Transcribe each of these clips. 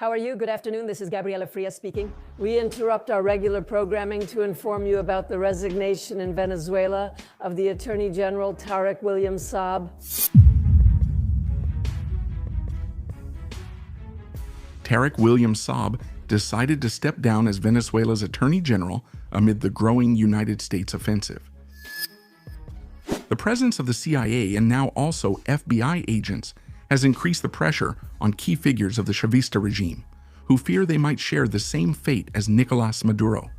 How are you? Good afternoon. This is Gabriela Frias speaking. We interrupt our regular programming to inform you about the resignation in Venezuela of the Attorney General Tarek William Saab. Tarek William Saab decided to step down as Venezuela's Attorney General amid the growing United States offensive. The presence of the CIA and now also FBI agents has increased the pressure on key figures of the Chavista regime, who fear they might share the same fate as Nicolás Maduro.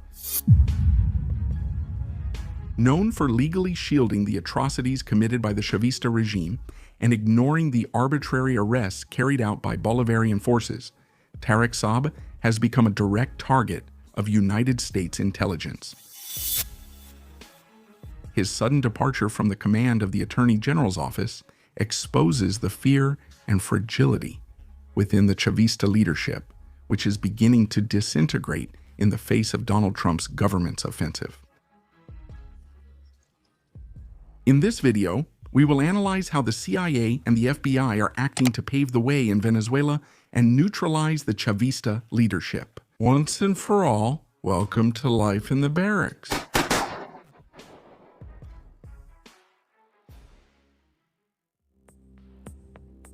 Known for legally shielding the atrocities committed by the Chavista regime and ignoring the arbitrary arrests carried out by Bolivarian forces, Tarek Saab has become a direct target of United States intelligence. His sudden departure from the command of the Attorney General's office exposes the fear and fragility within the Chavista leadership, which is beginning to disintegrate in the face of Donald Trump's government's offensive. In this video, we will analyze how the CIA and the FBI are acting to pave the way in Venezuela and neutralize the Chavista leadership. Once and for all, welcome to life in the barracks.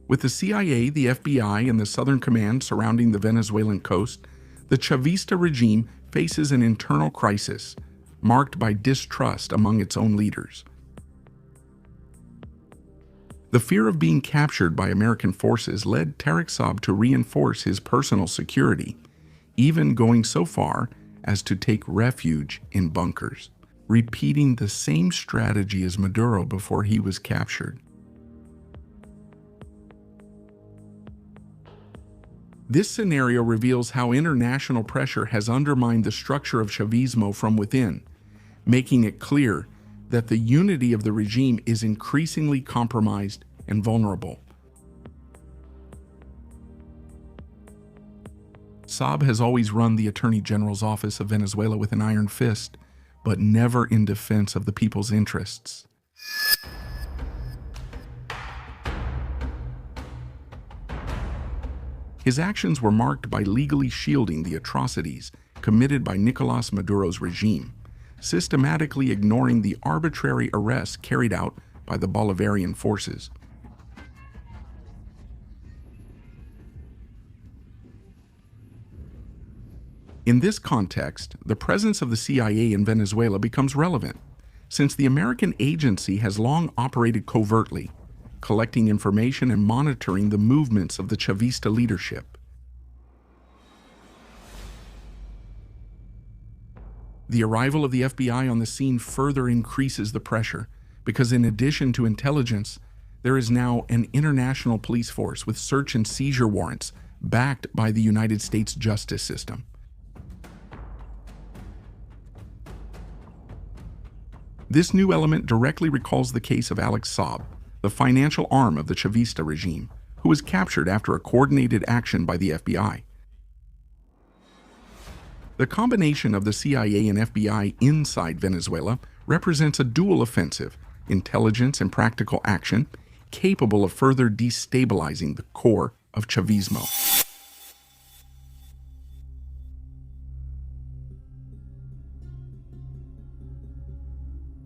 With the CIA, the FBI, and the Southern Command surrounding the Venezuelan coast, the Chavista regime faces an internal crisis marked by distrust among its own leaders. The fear of being captured by American forces led Tarek Saab to reinforce his personal security, even going so far as to take refuge in bunkers, repeating the same strategy as Maduro before he was captured. This scenario reveals how international pressure has undermined the structure of Chavismo from within, making it clear that the unity of the regime is increasingly compromised and vulnerable. Saab has always run the Attorney General's office of Venezuela with an iron fist, but never in defense of the people's interests. His actions were marked by legally shielding the atrocities committed by Nicolás Maduro's regime, systematically ignoring the arbitrary arrests carried out by the Bolivarian forces. In this context, the presence of the CIA in Venezuela becomes relevant, since the American agency has long operated covertly, collecting information and monitoring the movements of the Chavista leadership. The arrival of the FBI on the scene further increases the pressure, because in addition to intelligence, there is now an international police force with search and seizure warrants backed by the United States justice system. This new element directly recalls the case of Alex Saab, the financial arm of the Chavista regime, who was captured after a coordinated action by the FBI. The combination of the CIA and FBI inside Venezuela represents a dual offensive, intelligence and practical action, capable of further destabilizing the core of Chavismo.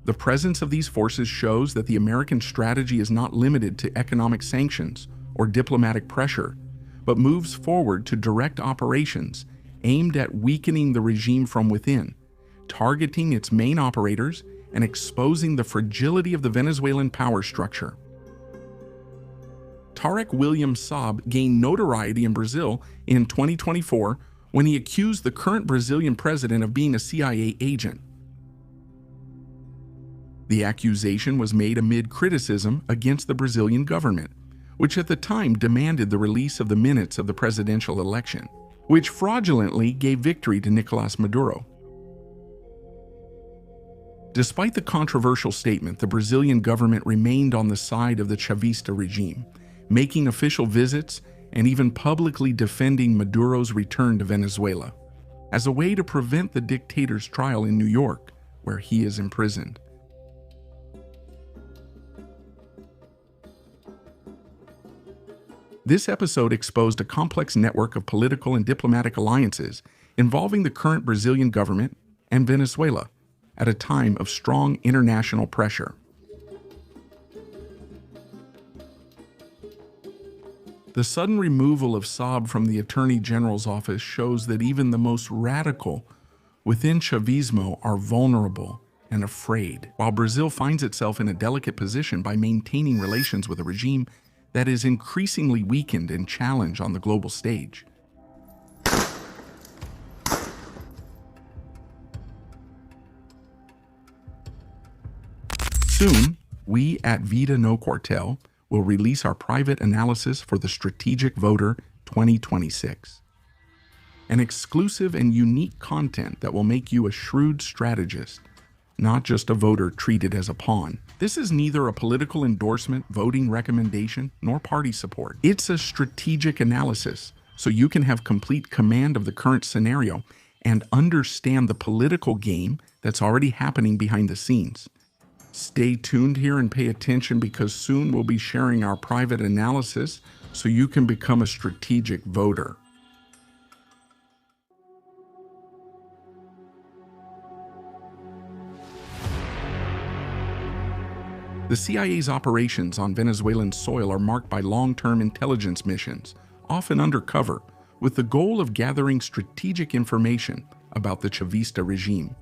The presence of these forces shows that the American strategy is not limited to economic sanctions or diplomatic pressure, but moves forward to direct operations aimed at weakening the regime from within, targeting its main operators and exposing the fragility of the Venezuelan power structure. Tarek William Saab gained notoriety in Brazil in 2024 when he accused the current Brazilian president of being a CIA agent. The accusation was made amid criticism against the Brazilian government, which at the time demanded the release of the minutes of the presidential election, which fraudulently gave victory to Nicolás Maduro. Despite the controversial statement, the Brazilian government remained on the side of the Chavista regime, making official visits and even publicly defending Maduro's return to Venezuela, as a way to prevent the dictator's trial in New York, where he is imprisoned. This episode exposed a complex network of political and diplomatic alliances involving the current Brazilian government and Venezuela at a time of strong international pressure. The sudden removal of Saab from the Attorney General's office shows that even the most radical within Chavismo are vulnerable and afraid, while Brazil finds itself in a delicate position by maintaining relations with a regime that is increasingly weakened and challenged on the global stage. Soon, we at Vida No Quartel will release our private analysis for the Strategic Voter 2026. An exclusive and unique content that will make you a shrewd strategist, not just a voter treated as a pawn. This is neither a political endorsement, voting recommendation, nor party support. It's a strategic analysis, so you can have complete command of the current scenario and understand the political game that's already happening behind the scenes. Stay tuned here and pay attention, because soon we'll be sharing our private analysis so you can become a strategic voter. The CIA's operations on Venezuelan soil are marked by long-term intelligence missions, often undercover, with the goal of gathering strategic information about the Chavista regime.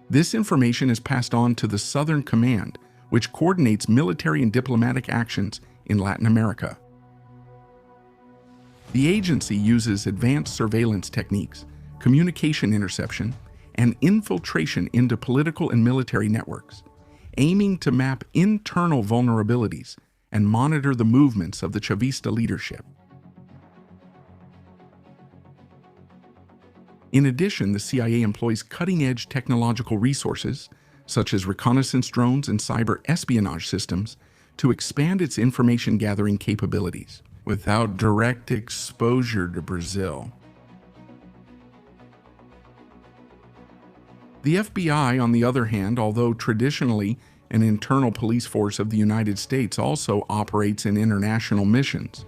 This information is passed on to the Southern Command, which coordinates military and diplomatic actions in Latin America. The agency uses advanced surveillance techniques, communication interception, and infiltration into political and military networks, aiming to map internal vulnerabilities and monitor the movements of the Chavista leadership. In addition, the CIA employs cutting-edge technological resources, such as reconnaissance drones and cyber espionage systems, to expand its information-gathering capabilities without direct exposure to Brazil. The FBI, on the other hand, although traditionally an internal police force of the United States, also operates in international missions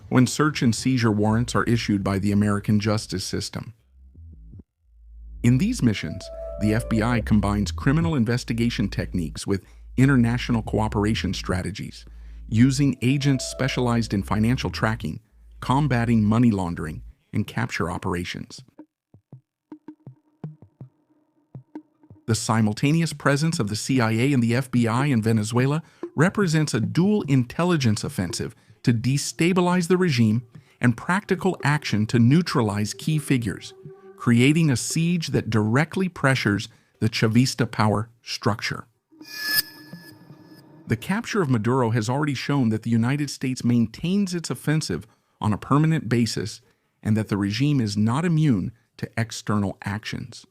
when search and seizure warrants are issued by the American justice system. In these missions, the FBI combines criminal investigation techniques with international cooperation strategies, using agents specialized in financial tracking, combating money laundering, and capture operations. The simultaneous presence of the CIA and the FBI in Venezuela represents a dual intelligence offensive to destabilize the regime and practical action to neutralize key figures, creating a siege that directly pressures the Chavista power structure. The capture of Maduro has already shown that the United States maintains its offensive on a permanent basis and that the regime is not immune to external actions.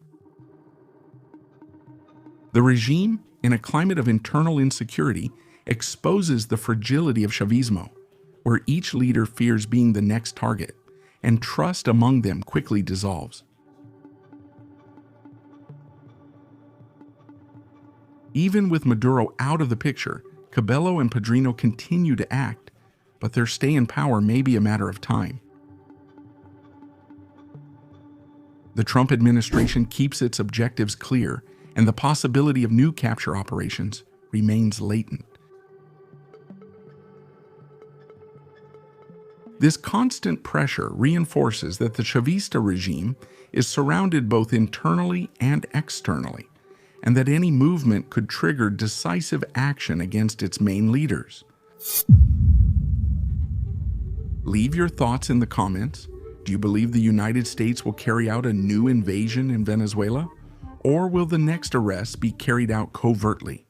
The regime, in a climate of internal insecurity, exposes the fragility of Chavismo, where each leader fears being the next target, and trust among them quickly dissolves. Even with Maduro out of the picture, Cabello and Padrino continue to act, but their stay in power may be a matter of time. The Trump administration keeps its objectives clear, and the possibility of new capture operations remains latent. This constant pressure reinforces that the Chavista regime is surrounded both internally and externally, and that any movement could trigger decisive action against its main leaders. Leave your thoughts in the comments. Do you believe the United States will carry out a new invasion in Venezuela? Or will the next arrest be carried out covertly?